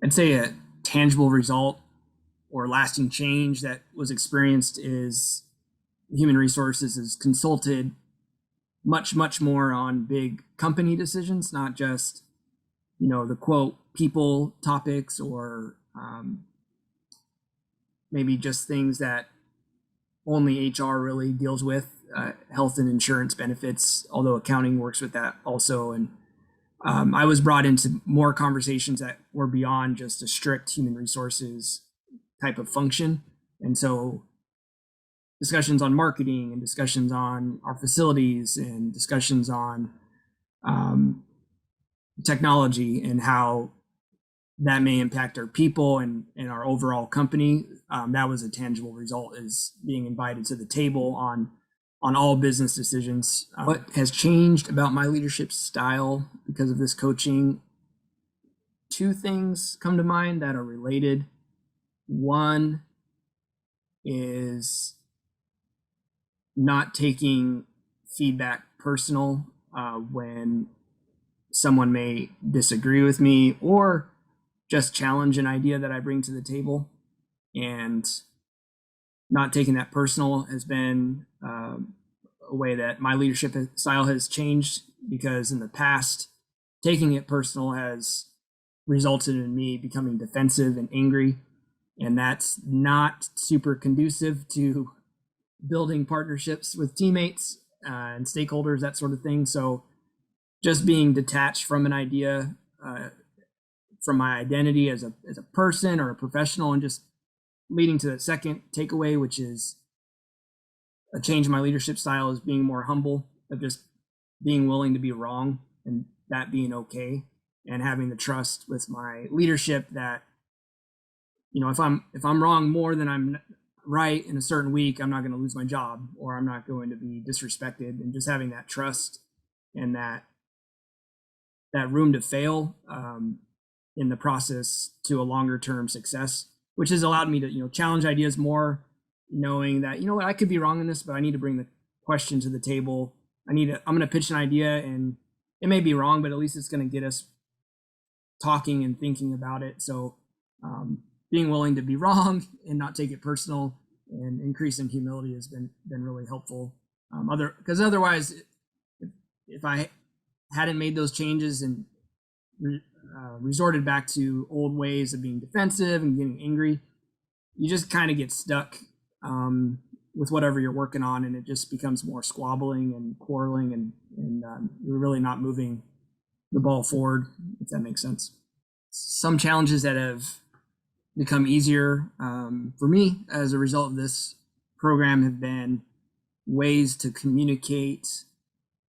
I'd say a tangible result or lasting change that was experienced is human resources is consulted much more on big company decisions, not just the quote people topics or maybe just things that only HR really deals with, health and insurance benefits, although accounting works with that also. And I was brought into more conversations that were beyond just a strict human resources type of function. And so discussions on marketing and discussions on our facilities and discussions on technology and how that may impact our people and our overall company. That was a tangible result, is being invited to the table on all business decisions. What has changed about my leadership style because of this coaching? Two things come to mind that are related. One is not taking feedback personal when someone may disagree with me or just challenge an idea that I bring to the table, and not taking that personal has been a way that my leadership style has changed, because in the past, taking it personal has resulted in me becoming defensive and angry, and that's not super conducive to building partnerships with teammates and stakeholders, that sort of thing. So just being detached from an idea, from my identity as a person or a professional, and just leading to the second takeaway, which is a change in my leadership style, is being more humble, of just being willing to be wrong and that being okay, and having the trust with my leadership that if I'm wrong more than I'm right in a certain week, I'm not going to lose my job or I'm not going to be disrespected, and just having that trust and that room to fail in the process to a longer term success, which has allowed me to challenge ideas more, knowing that I could be wrong in this, but I need to bring the question to the table. I'm going to pitch an idea, and it may be wrong, but at least it's going to get us talking and thinking about it. So being willing to be wrong and not take it personal, and increasing humility has been really helpful. Because otherwise, if I hadn't made those changes and resorted back to old ways of being defensive and getting angry, you just kind of get stuck with whatever you're working on, and it just becomes more squabbling and quarreling, and you're really not moving the ball forward, if that makes sense. Some challenges that have become easier for me as a result of this program have been ways to communicate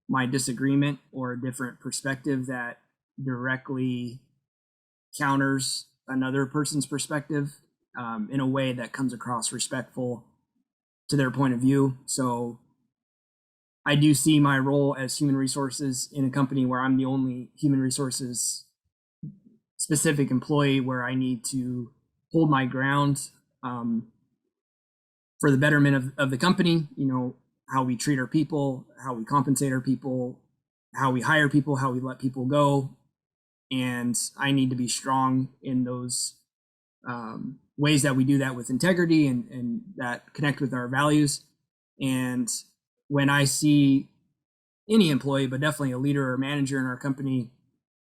my disagreement or a different perspective that directly counters another person's perspective in a way that comes across respectful to their point of view. So I do see my role as human resources in a company where I'm the only human resources specific employee, where I need to hold my ground for the betterment of the company, how we treat our people, how we compensate our people, how we hire people, how we let people go. And I need to be strong in those ways that we do that with integrity and that connect with our values. And when I see any employee, but definitely a leader or manager in our company,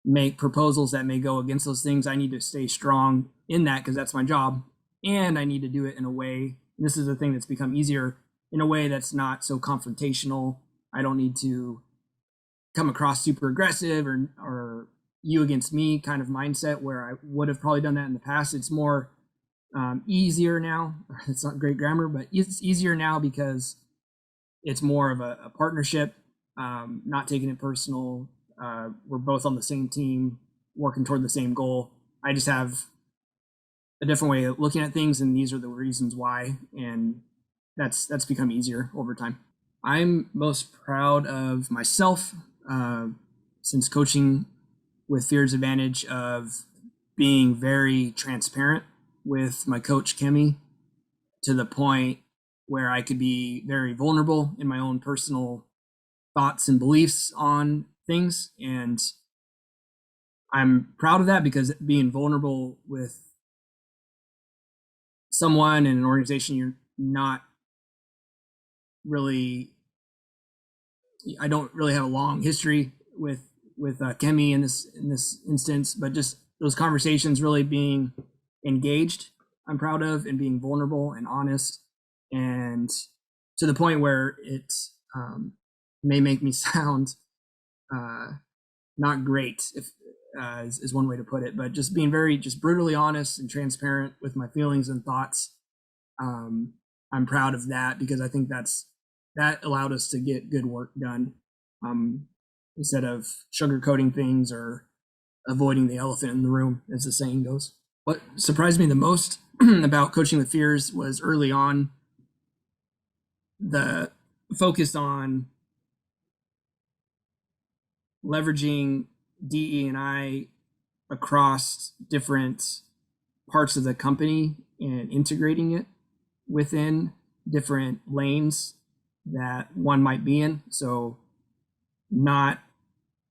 make proposals that may go against those things, I need to stay strong in that, because that's my job. And I need to do it in a way, and this is the thing that's become easier, in a way that's not so confrontational. I don't need to come across super aggressive or you against me kind of mindset, where I would have probably done that in the past. It's more easier now. It's not great grammar, but it's easier now because it's more of a partnership, not taking it personal. We're both on the same team, working toward the same goal. I just have a different way of looking at things, and these are the reasons why, and that's become easier over time. I'm most proud of myself since coaching with Fear's Advantage, of being very transparent with my coach Kemi, to the point where I could be very vulnerable in my own personal thoughts and beliefs on things. And I'm proud of that because being vulnerable with someone in an organization you're not really, I don't really have a long history with Kemi in this instance, but just those conversations really being engaged, I'm proud of, and being vulnerable and honest, and to the point where it may make me sound uh, not great, if is one way to put it, but just being very just brutally honest and transparent with my feelings and thoughts. um, I'm proud of that because I think that allowed us to get good work done, um, instead of sugarcoating things or avoiding the elephant in the room, as the saying goes. What surprised me the most about coaching with fears was early on the focus on leveraging DE and I across different parts of the company and integrating it within different lanes that one might be in. So not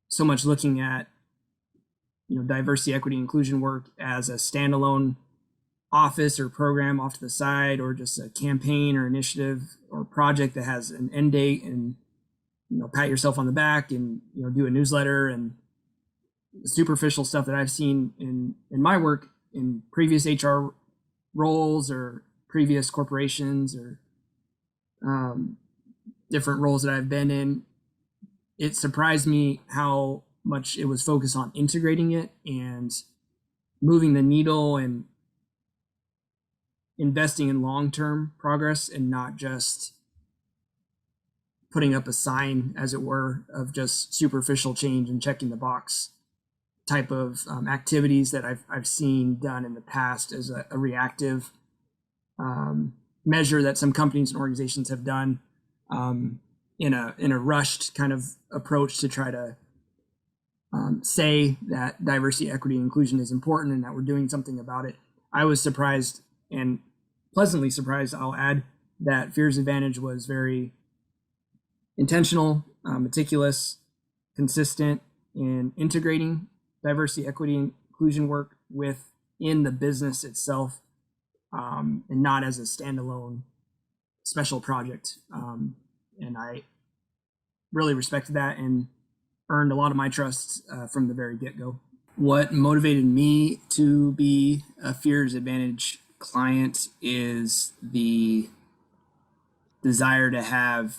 so much looking at diversity, equity, inclusion work as a standalone office or program off to the side, or just a campaign or initiative or project that has an end date, and pat yourself on the back and do a newsletter and superficial stuff that I've seen in my work in previous HR roles or previous corporations or different roles that I've been in. It surprised me how much it was focused on integrating it and moving the needle and investing in long-term progress, and not just putting up a sign, as it were, of just superficial change and checking the box type of activities that I've seen done in the past as a reactive measure that some companies and organizations have done, in a rushed kind of approach to try to say that diversity, equity, and inclusion is important and that we're doing something about it. I was surprised, and pleasantly surprised, I'll add, that Fear's Advantage was very intentional, meticulous, consistent in integrating diversity, equity, and inclusion work within the business itself, and not as a standalone special project. And I really respected that and earned a lot of my trust from the very get-go. What motivated me to be a Fear's Advantage client is the desire to have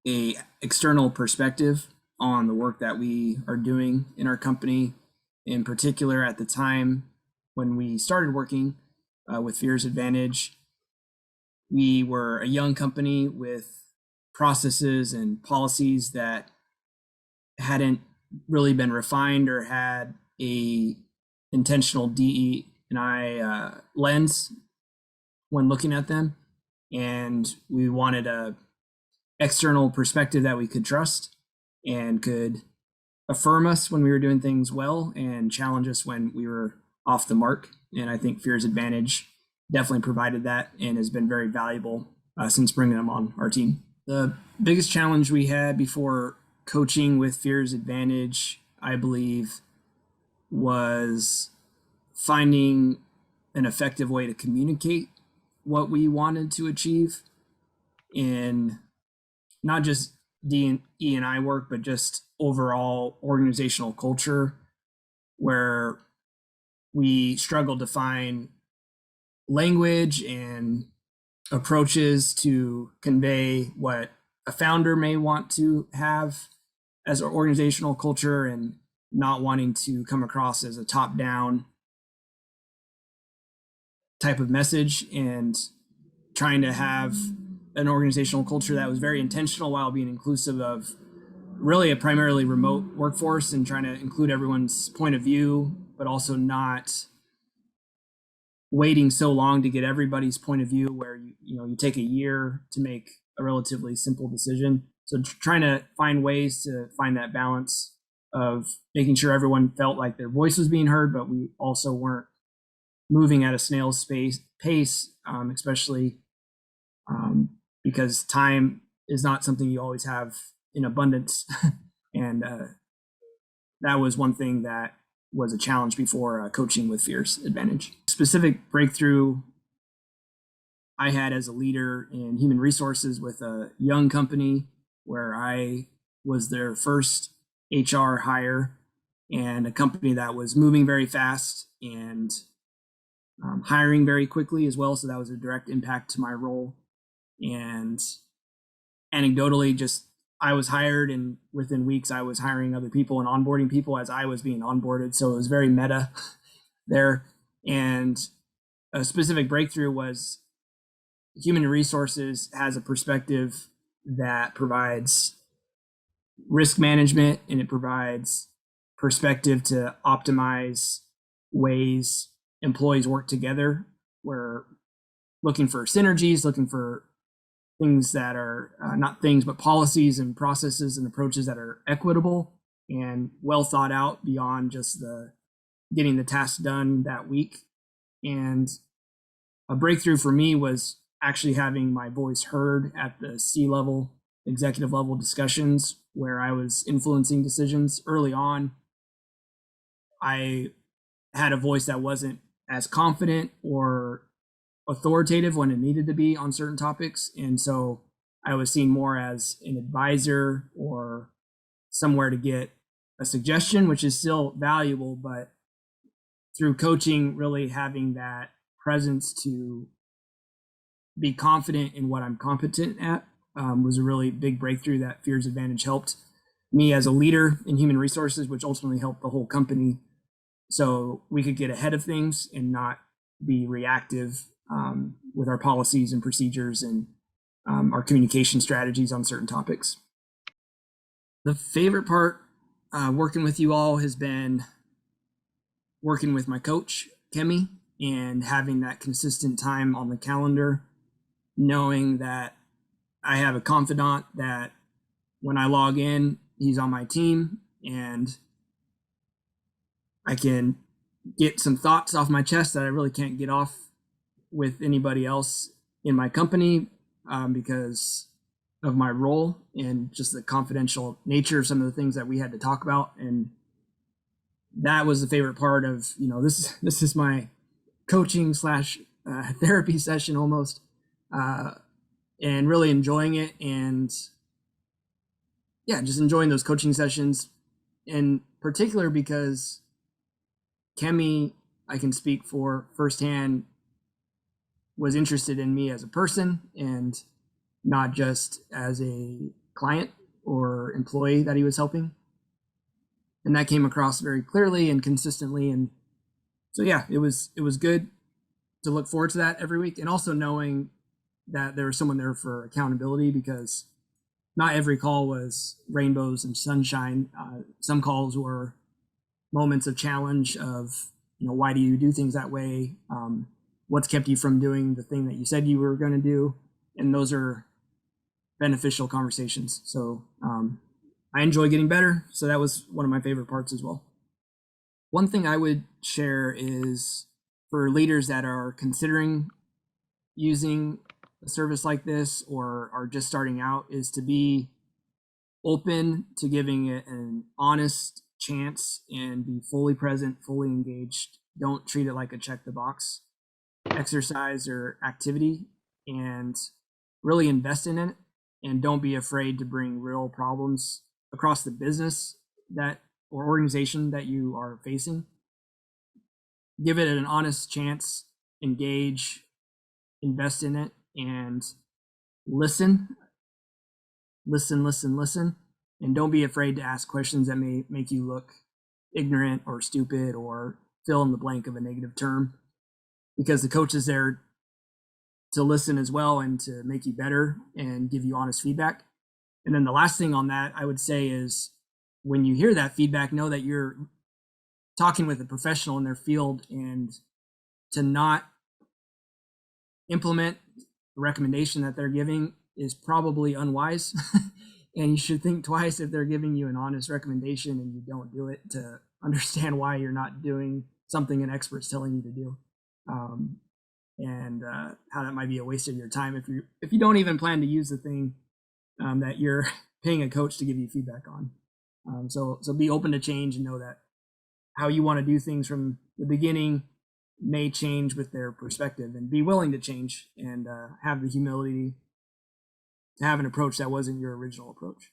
a external perspective on the work that we are doing in our company. In particular, at the time when we started working with Fear's Advantage, we were a young company with processes and policies that hadn't really been refined or had a intentional DE and I lens when looking at them, and we wanted a external perspective that we could trust and could affirm us when we were doing things well and challenge us when we were off the mark. And I think Fear's Advantage definitely provided that and has been very valuable since bringing them on our team. The biggest challenge we had before coaching with Fear's Advantage, I believe, was finding an effective way to communicate what we wanted to achieve in not just D&E and I work, but just overall organizational culture, where we struggled to find language and approaches to convey what a founder may want to have as an organizational culture, and not wanting to come across as a top-down type of message, and trying to have an organizational culture that was very intentional while being inclusive of really a primarily remote workforce, and trying to include everyone's point of view, but also not waiting so long to get everybody's point of view, where you take a year to make a relatively simple decision. So trying to find ways to find that balance of making sure everyone felt like their voice was being heard, but we also weren't moving at a snail's pace, especially because time is not something you always have in abundance. And that was one thing that was a challenge before coaching with Fears Advantage. Specific breakthrough I had as a leader in human resources with a young company where I was their first HR hire, and a company that was moving very fast and hiring very quickly as well. So that was a direct impact to my role. And anecdotally, just I was hired, and within weeks I was hiring other people and onboarding people as I was being onboarded. So it was very meta there. And a specific breakthrough was human resources has a perspective that provides risk management, and it provides perspective to optimize ways employees work together. We're looking for synergies, looking for things that are not things, but policies and processes and approaches that are equitable and well thought out beyond just the getting the task done that week. And a breakthrough for me was actually having my voice heard at the C-level, executive level discussions where I was influencing decisions. Early on, I had a voice that wasn't as confident or authoritative when it needed to be on certain topics. And so I was seen more as an advisor or somewhere to get a suggestion, which is still valuable, but through coaching, really having that presence to be confident in what I'm competent at was a really big breakthrough that Fears Advantage helped me as a leader in human resources, which ultimately helped the whole company. So we could get ahead of things and not be reactive with our policies and procedures and our communication strategies on certain topics. The favorite part working with you all has been working with my coach, Kemi, and having that consistent time on the calendar, knowing that I have a confidant that when I log in, he's on my team and I can get some thoughts off my chest that I really can't get off with anybody else in my company because of my role and just the confidential nature of some of the things that we had to talk about. And that was the favorite part of, this is my coaching slash therapy session almost, and really enjoying it. And yeah, just enjoying those coaching sessions in particular because Kemi, I can speak for firsthand, was interested in me as a person and not just as a client or employee that he was helping. And that came across very clearly and consistently. And so, yeah, it was good to look forward to that every week. And also knowing that there was someone there for accountability, because not every call was rainbows and sunshine. Some calls were moments of challenge of, why do you do things that way? What's kept you from doing the thing that you said you were going to do? And those are beneficial conversations. So I enjoy getting better. So that was one of my favorite parts as well. One thing I would share is for leaders that are considering using a service like this or are just starting out, is to be open to giving it an honest chance and be fully present, fully engaged. Don't treat it like a check the box exercise or activity, and really invest in it. And don't be afraid to bring real problems across the business that or organization that you are facing. Give it an honest chance, engage, invest in it, and listen, and don't be afraid to ask questions that may make you look ignorant or stupid or fill in the blank of a negative term, because the coach is there to listen as well and to make you better and give you honest feedback. And then the last thing on that I would say is, when you hear that feedback, know that you're talking with a professional in their field, and to not implement the recommendation that they're giving is probably unwise. And you should think twice if they're giving you an honest recommendation and you don't do it, to understand why you're not doing something an expert's telling you to do, and how that might be a waste of your time if you don't even plan to use the thing that you're paying a coach to give you feedback on. So be open to change and know that how you want to do things from the beginning may change with their perspective, and be willing to change and have the humility to have an approach that wasn't your original approach.